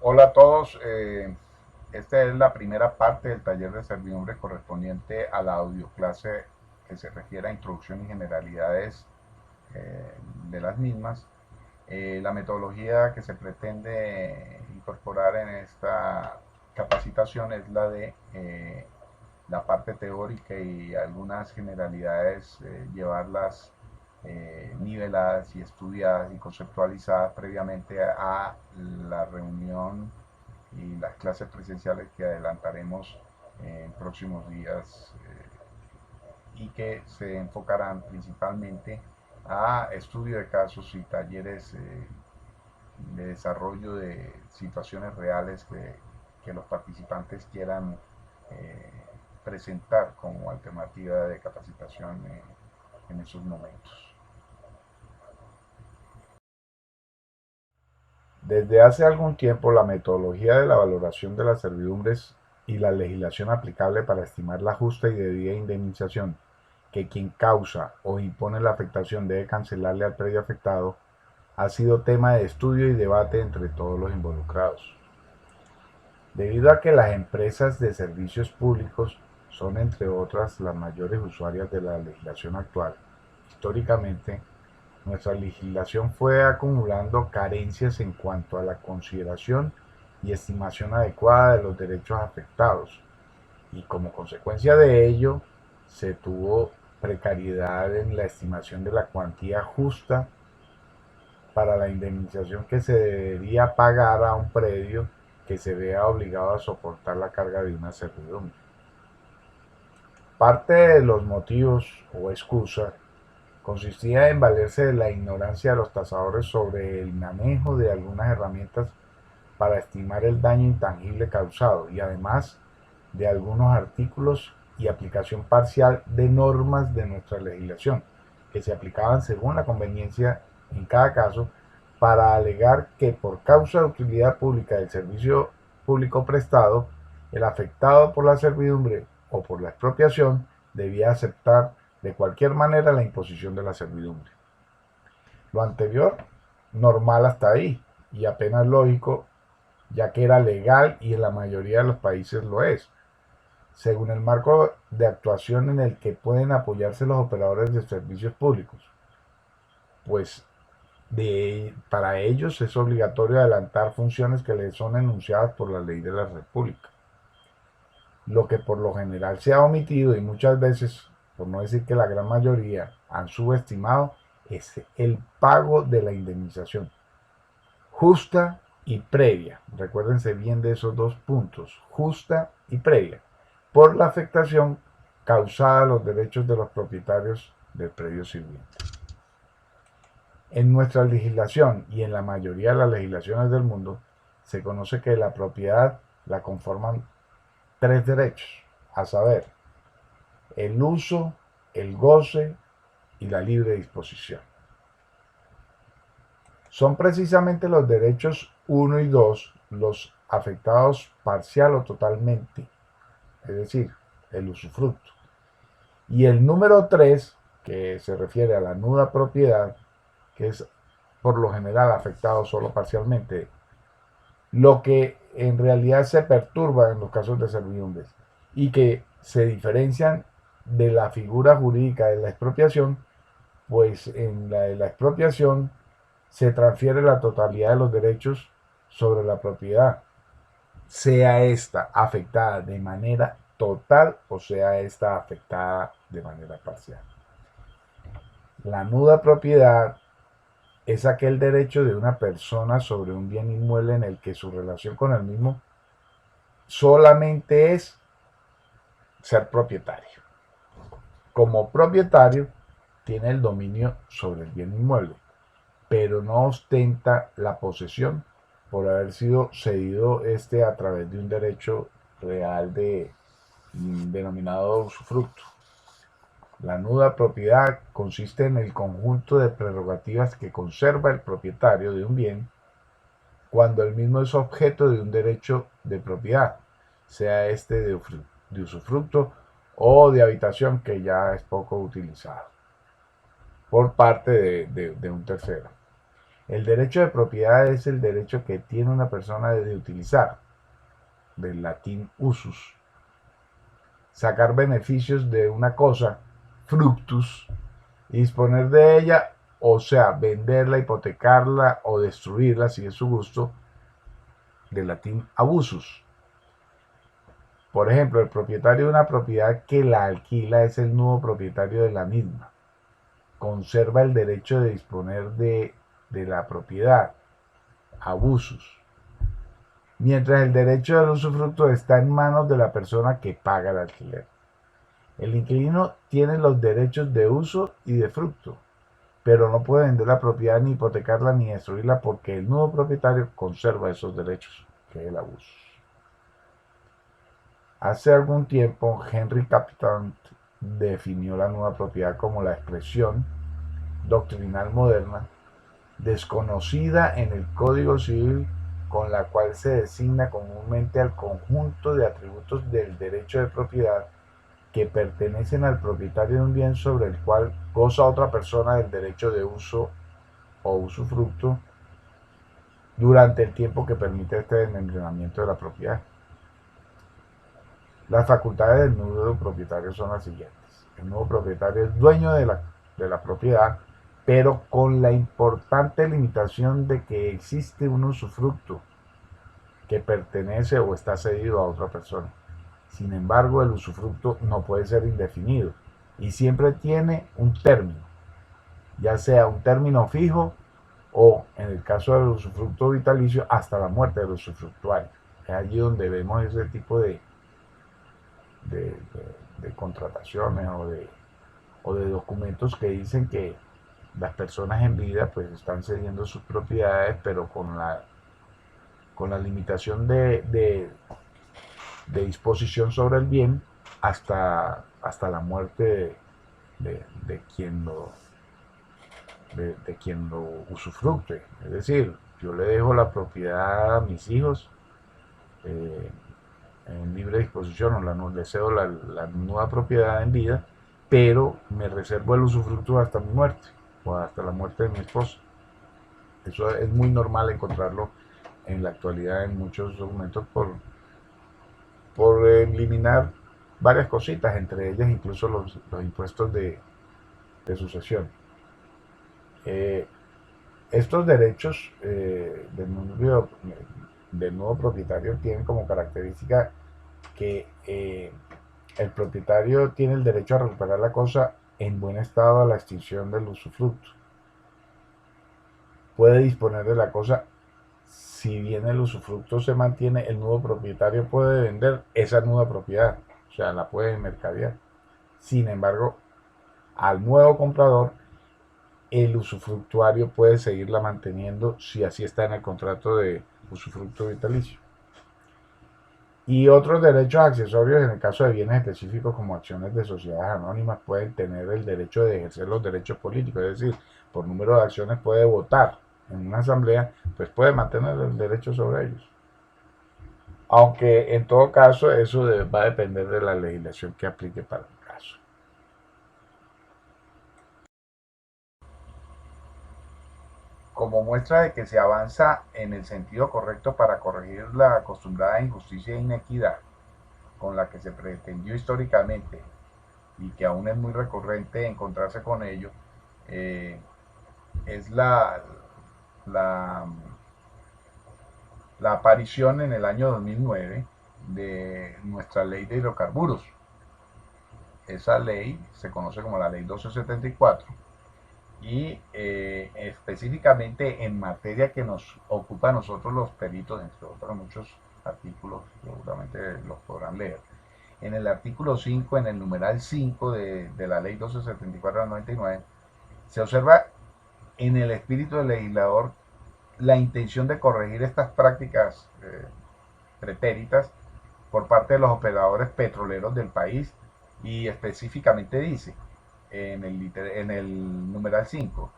Hola a todos, esta es la primera parte del taller de servidumbre correspondiente a la audioclase que se refiere a introducción y generalidades de las mismas. La metodología que se pretende incorporar en esta capacitación es la de la parte teórica y algunas generalidades, llevarlas niveladas y estudiadas y conceptualizadas previamente a la reunión y las clases presenciales que adelantaremos en próximos días, y que se enfocarán principalmente a estudio de casos y talleres de desarrollo de situaciones reales que los participantes quieran eh, presentar como alternativa de capacitación en esos momentos. Desde hace algún tiempo, la metodología de la valoración de las servidumbres y la legislación aplicable para estimar la justa y debida indemnización que quien causa o impone la afectación debe cancelarle al predio afectado ha sido tema de estudio y debate entre todos los involucrados. Debido a que las empresas de servicios públicos son, entre otras, las mayores usuarias de la legislación actual, históricamente nuestra legislación fue acumulando carencias en cuanto a la consideración y estimación adecuada de los derechos afectados, y como consecuencia de ello se tuvo precariedad en la estimación de la cuantía justa para la indemnización que se debería pagar a un predio que se vea obligado a soportar la carga de una servidumbre. Parte de los motivos o excusa consistía en valerse de la ignorancia de los tasadores sobre el manejo de algunas herramientas para estimar el daño intangible causado, y además de algunos artículos y aplicación parcial de normas de nuestra legislación, que se aplicaban según la conveniencia en cada caso, para alegar que por causa de utilidad pública del servicio público prestado, el afectado por la servidumbre o por la expropiación debía aceptar de cualquier manera la imposición de la servidumbre. Lo anterior, normal hasta ahí, y apenas lógico, ya que era legal y en la mayoría de los países lo es, según el marco de actuación en el que pueden apoyarse los operadores de servicios públicos, pues para ellos es obligatorio adelantar funciones que les son enunciadas por la ley de la República. Lo que por lo general se ha omitido y muchas veces, por no decir que la gran mayoría, han subestimado es el pago de la indemnización justa y previa. Recuérdense bien de esos dos puntos, justa y previa, por la afectación causada a los derechos de los propietarios del predio sirviente. En nuestra legislación y en la mayoría de las legislaciones del mundo se conoce que la propiedad la conforman tres derechos, a saber, el uso, el goce y la libre disposición. Son precisamente los derechos 1 y 2 los afectados parcial o totalmente, es decir, el usufructo. Y el número 3, que se refiere a la nuda propiedad, que es por lo general afectado solo parcialmente, lo que en realidad se perturba en los casos de servidumbres y que se diferencian de la figura jurídica de la expropiación, pues en la de la expropiación se transfiere la totalidad de los derechos sobre la propiedad, sea esta afectada de manera total o sea esta afectada de manera parcial. La nuda propiedad es aquel derecho de una persona sobre un bien inmueble en el que su relación con el mismo solamente es ser propietario. Como propietario tiene el dominio sobre el bien inmueble, pero no ostenta la posesión por haber sido cedido este a través de un derecho real denominado usufructo. La nuda propiedad consiste en el conjunto de prerrogativas que conserva el propietario de un bien cuando el mismo es objeto de un derecho de propiedad, sea este de usufructo o de habitación, que ya es poco utilizado, por parte de un tercero. El derecho de propiedad es el derecho que tiene una persona de utilizar, del latín usus, sacar beneficios de una cosa, fructus, y disponer de ella, o sea, venderla, hipotecarla o destruirla si es su gusto, del latín abusus. Por ejemplo, el propietario de una propiedad que la alquila es el nuevo propietario de la misma. Conserva el derecho de disponer de la propiedad, abusus, mientras el derecho del usufructo está en manos de la persona que paga el alquiler. El inquilino tiene los derechos de uso y de fruto, pero no puede vender la propiedad, ni hipotecarla, ni destruirla, porque el nuevo propietario conserva esos derechos, que es el abuso. Hace algún tiempo, Henry Capitant definió la nueva propiedad como la expresión doctrinal moderna, desconocida en el Código Civil, con la cual se designa comúnmente al conjunto de atributos del derecho de propiedad que pertenecen al propietario de un bien sobre el cual goza otra persona del derecho de uso o usufructo durante el tiempo que permite este desmembramiento de la propiedad. Las facultades del nuevo propietario son las siguientes. El nuevo propietario es dueño de la propiedad, pero con la importante limitación de que existe un usufructo que pertenece o está cedido a otra persona. Sin embargo, el usufructo no puede ser indefinido y siempre tiene un término, ya sea un término fijo o, en el caso del usufructo vitalicio, hasta la muerte del usufructuario. Es allí donde vemos ese tipo de contrataciones o de documentos que dicen que las personas en vida pues están cediendo sus propiedades, pero con la limitación de disposición sobre el bien hasta la muerte de quien lo usufructe. Es decir, yo le dejo la propiedad a mis hijos eh, en libre disposición, o le cedo la nueva propiedad en vida, pero me reservo el usufructo hasta mi muerte o hasta la muerte de mi esposa. Eso es muy normal encontrarlo en la actualidad en muchos documentos por eliminar varias cositas, entre ellas incluso los impuestos de sucesión. Eh, Estos derechos del nuevo propietario tienen como característica que el propietario tiene el derecho a recuperar la cosa en buen estado a la extinción del usufructo. Puede disponer de la cosa. Si bien el usufructo se mantiene, el nuevo propietario puede vender esa nueva propiedad, o sea, la puede mercadear. Sin embargo, al nuevo comprador, el usufructuario puede seguirla manteniendo si así está en el contrato de usufructo vitalicio. Y otros derechos accesorios, en el caso de bienes específicos como acciones de sociedades anónimas, pueden tener el derecho de ejercer los derechos políticos, es decir, por número de acciones puede votar en una asamblea, pues puede mantener el derecho sobre ellos. Aunque en todo caso eso va a depender de la legislación que aplique para el caso. Como muestra de que se avanza en el sentido correcto para corregir la acostumbrada injusticia e inequidad con la que se pretendió históricamente y que aún es muy recurrente encontrarse con ello, es la, la aparición en el año 2009 de nuestra ley de hidrocarburos. Esa ley se conoce como la ley 1274 y específicamente en materia que nos ocupa a nosotros los peritos, entre otros muchos artículos, seguramente los podrán leer. En el artículo 5, en el numeral 5 de la ley 1274 del 99, se observa en el espíritu del legislador la intención de corregir estas prácticas pretéritas por parte de los operadores petroleros del país, y específicamente dice en el numeral 5,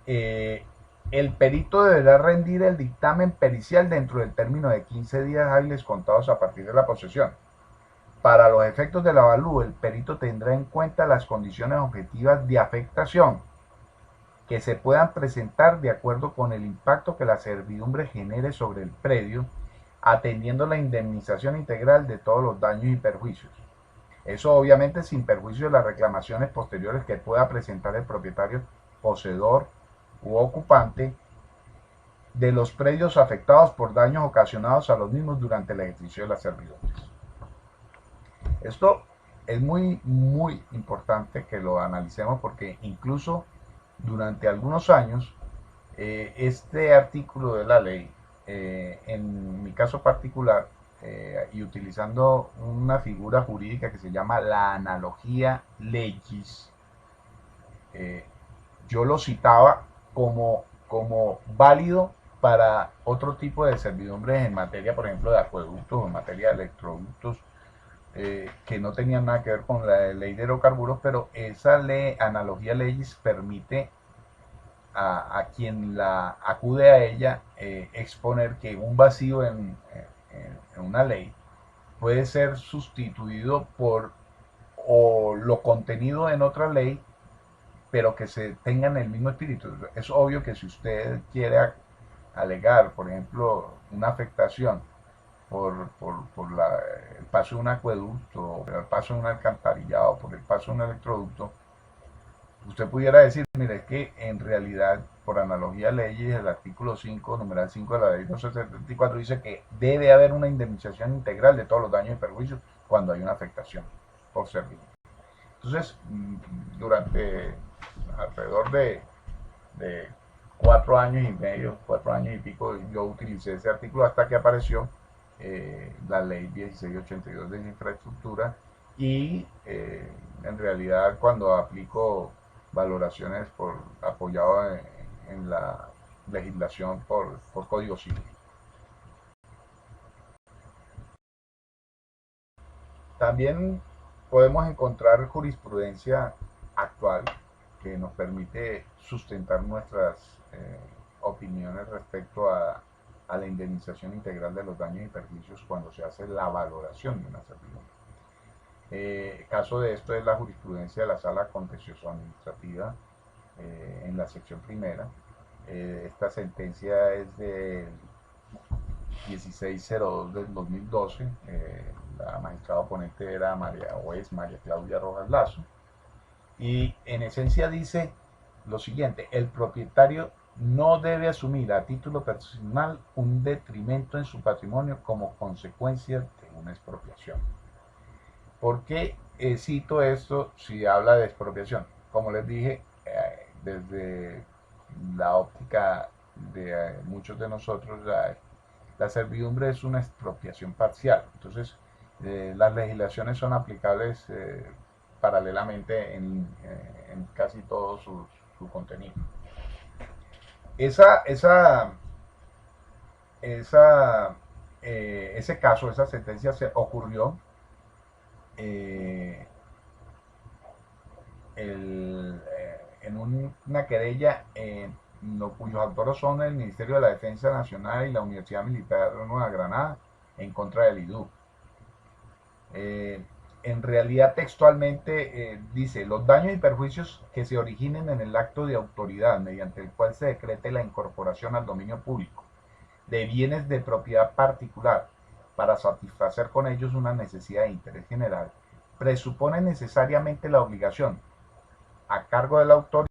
el perito deberá rendir el dictamen pericial dentro del término de 15 días hábiles contados a partir de la posesión. Para los efectos del avalúo, el perito tendrá en cuenta las condiciones objetivas de afectación que se puedan presentar de acuerdo con el impacto que la servidumbre genere sobre el predio, atendiendo la indemnización integral de todos los daños y perjuicios. Eso obviamente sin perjuicio de las reclamaciones posteriores que pueda presentar el propietario, poseedor u ocupante de los predios afectados por daños ocasionados a los mismos durante el ejercicio de las servidumbres. Esto es muy importante que lo analicemos porque incluso durante algunos años este artículo de la ley, en mi caso particular, y utilizando una figura jurídica que se llama la analogía legis, eh, yo lo citaba como válido para otro tipo de servidumbres en materia, por ejemplo, de acueductos o en materia de electroductos, que no tenían nada que ver con la ley de hidrocarburos, pero esa ley, analogía legis permite a quien la acude a ella exponer que un vacío en una ley puede ser sustituido por o lo contenido en otra ley, pero que se tengan el mismo espíritu. Es obvio que si usted quiere alegar, por ejemplo, una afectación por el paso de un acueducto, por el paso de un alcantarillado, por el paso de un electroducto, usted pudiera decir, mire, es que en realidad, por analogía a leyes, el artículo 5, numeral 5 de la ley 274 dice que debe haber una indemnización integral de todos los daños y perjuicios cuando hay una afectación por servicio. Entonces, durante alrededor de 4 años y medio, 4 años y pico, yo utilicé ese artículo hasta que apareció la ley 1682 de infraestructura y en realidad cuando aplico valoraciones apoyado en la legislación por Código Civil. También podemos encontrar jurisprudencia actual que nos permite sustentar nuestras opiniones respecto a la indemnización integral de los daños y perjuicios cuando se hace la valoración de una servidumbre. Caso de esto es la jurisprudencia de la Sala Contencioso Administrativa en la sección primera. Esta sentencia es del 1602 del 2012. La magistrada oponente era María Claudia Rojas Lazo. Y en esencia dice lo siguiente: el propietario no debe asumir a título personal un detrimento en su patrimonio como consecuencia de una expropiación. ¿Por qué cito esto si habla de expropiación? Como les dije, desde la óptica de muchos de nosotros, la servidumbre es una expropiación parcial. Entonces, las legislaciones son aplicables paralelamente en casi todo su contenido. Esa, esa, ese caso, esa sentencia se ocurrió eh, en una querella cuyos autores son el Ministerio de la Defensa Nacional y la Universidad Militar de Nueva Granada en contra del IDU. En realidad textualmente dice: los daños y perjuicios que se originen en el acto de autoridad mediante el cual se decrete la incorporación al dominio público de bienes de propiedad particular para satisfacer con ellos una necesidad de interés general, presupone necesariamente la obligación a cargo del autor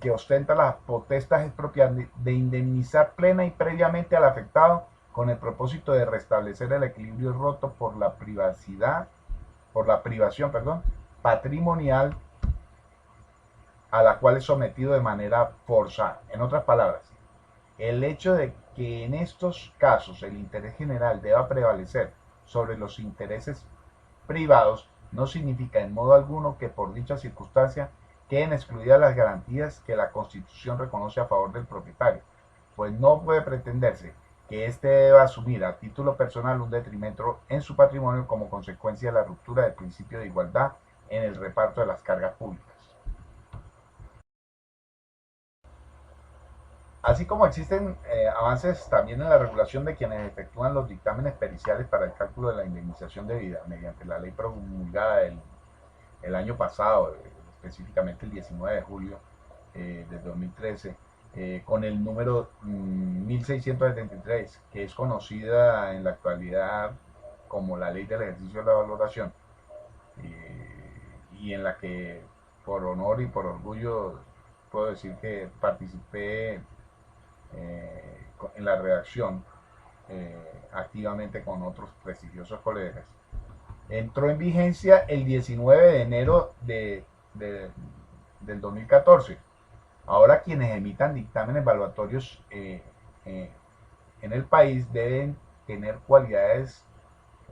que ostenta las potestades expropiadas de indemnizar plena y previamente al afectado con el propósito de restablecer el equilibrio roto por la privación, patrimonial a la cual es sometido de manera forzada. En otras palabras, el hecho de que en estos casos el interés general deba prevalecer sobre los intereses privados no significa en modo alguno que por dicha circunstancia queden excluidas las garantías que la Constitución reconoce a favor del propietario, pues no puede pretenderse que éste deba asumir a título personal un detrimento en su patrimonio como consecuencia de la ruptura del principio de igualdad en el reparto de las cargas públicas. Así como existen avances también en la regulación de quienes efectúan los dictámenes periciales para el cálculo de la indemnización debida, mediante la ley promulgada el año pasado, específicamente el 19 de julio de 2013, con el número 1673, que es conocida en la actualidad como la ley del ejercicio de la valoración, y en la que por honor y por orgullo puedo decir que participé en la redacción activamente con otros prestigiosos colegas. Entró en vigencia el 19 de enero del 2014. Ahora quienes emitan dictámenes evaluatorios en el país deben tener cualidades,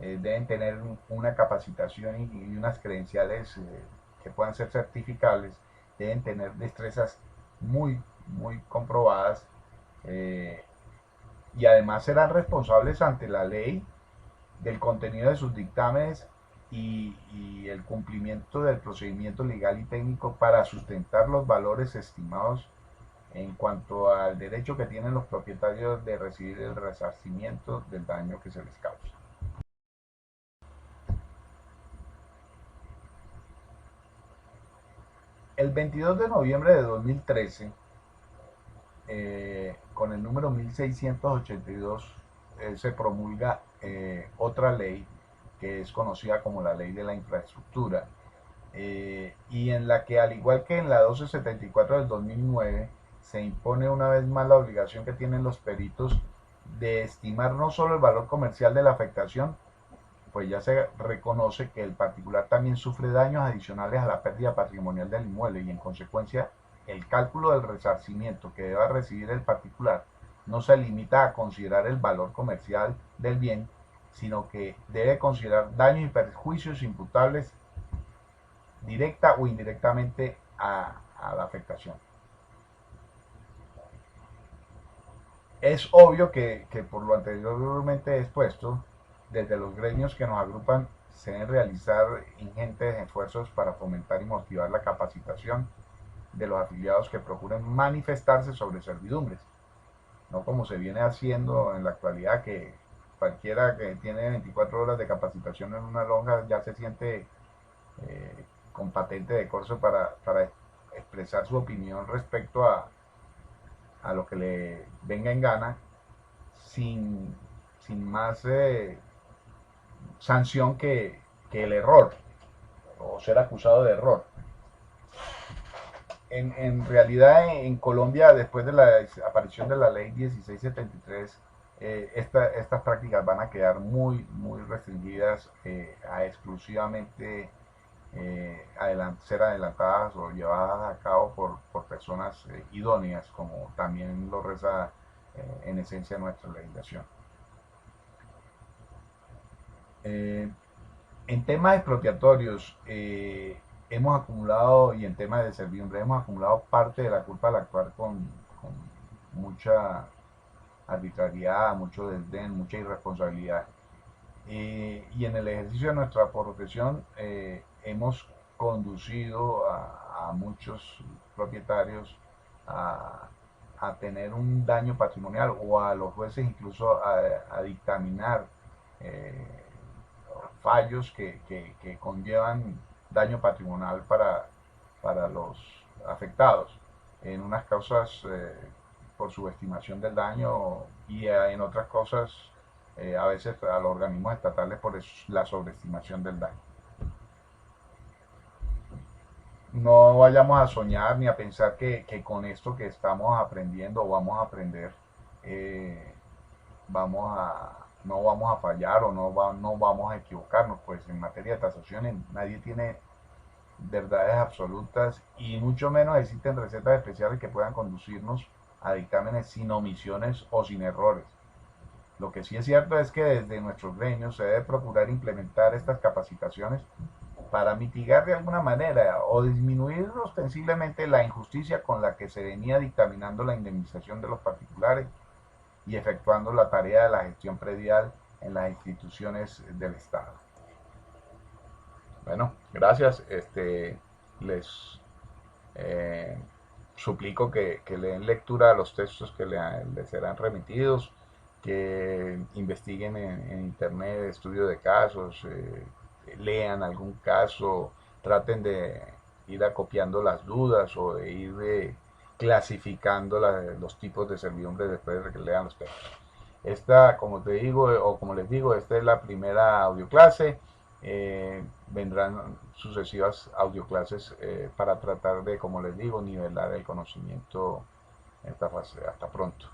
deben tener una capacitación y unas credenciales que puedan ser certificables, deben tener destrezas muy comprobadas, eh, y además serán responsables ante la ley del contenido de sus dictámenes y el cumplimiento del procedimiento legal y técnico para sustentar los valores estimados en cuanto al derecho que tienen los propietarios de recibir el resarcimiento del daño que se les causa. El 22 de noviembre de 2013, con el número 1682, se promulga otra ley que es conocida como la Ley de la Infraestructura, y en la que, al igual que en la 1274 del 2009, se impone una vez más la obligación que tienen los peritos de estimar no solo el valor comercial de la afectación, pues ya se reconoce que el particular también sufre daños adicionales a la pérdida patrimonial del inmueble, y en consecuencia el cálculo del resarcimiento que deba recibir el particular no se limita a considerar el valor comercial del bien, sino que debe considerar daños y perjuicios imputables directa o indirectamente a la afectación. Es obvio que por lo anteriormente expuesto, desde los gremios que nos agrupan se deben realizar ingentes esfuerzos para fomentar y motivar la capacitación de los afiliados que procuren manifestarse sobre servidumbres, no como se viene haciendo en la actualidad, que cualquiera que tiene 24 horas de capacitación en una lonja ya se siente con patente de corso para expresar su opinión respecto a lo que le venga en gana, sin, sin más sanción que el error o ser acusado de error. En realidad, en Colombia, después de la aparición de la ley 1673, estas prácticas van a quedar muy restringidas a exclusivamente ser adelantadas o llevadas a cabo por personas idóneas, como también lo reza en esencia nuestra legislación. Eh, en temas expropiatorios, hemos acumulado, y en temas de servidumbre, hemos acumulado parte de la culpa al actuar con mucha arbitrariedad, mucho desdén, mucha irresponsabilidad. Y en el ejercicio de nuestra profesión hemos conducido a muchos propietarios a, a tener un daño patrimonial, o a los jueces incluso a dictaminar eh, fallos que conllevan daño patrimonial para los afectados, en unas causas por subestimación del daño, y en otras cosas a veces a los organismos estatales por la sobreestimación del daño. No vayamos a soñar ni a pensar que con esto que estamos aprendiendo o vamos a aprender, eh, no vamos a fallar, o no vamos a equivocarnos, pues en materia de tasaciones nadie tiene verdades absolutas, y mucho menos existen recetas especiales que puedan conducirnos a dictámenes sin omisiones o sin errores. Lo que sí es cierto es que desde nuestros gremios se debe procurar implementar estas capacitaciones para mitigar de alguna manera o disminuir ostensiblemente la injusticia con la que se venía dictaminando la indemnización de los particulares y efectuando la tarea de la gestión predial en las instituciones del Estado. Bueno, gracias. Les eh, suplico que le den lectura a los textos que les serán remitidos, que investiguen en internet estudio de casos, lean algún caso, traten de ir acopiando las dudas o de ir clasificando los tipos de servidumbre después de que lean los textos. Esta, como te digo, o como les digo, esta es la primera audioclase. Vendrán sucesivas audioclases para tratar de, como les digo, nivelar el conocimiento en esta fase. Hasta pronto.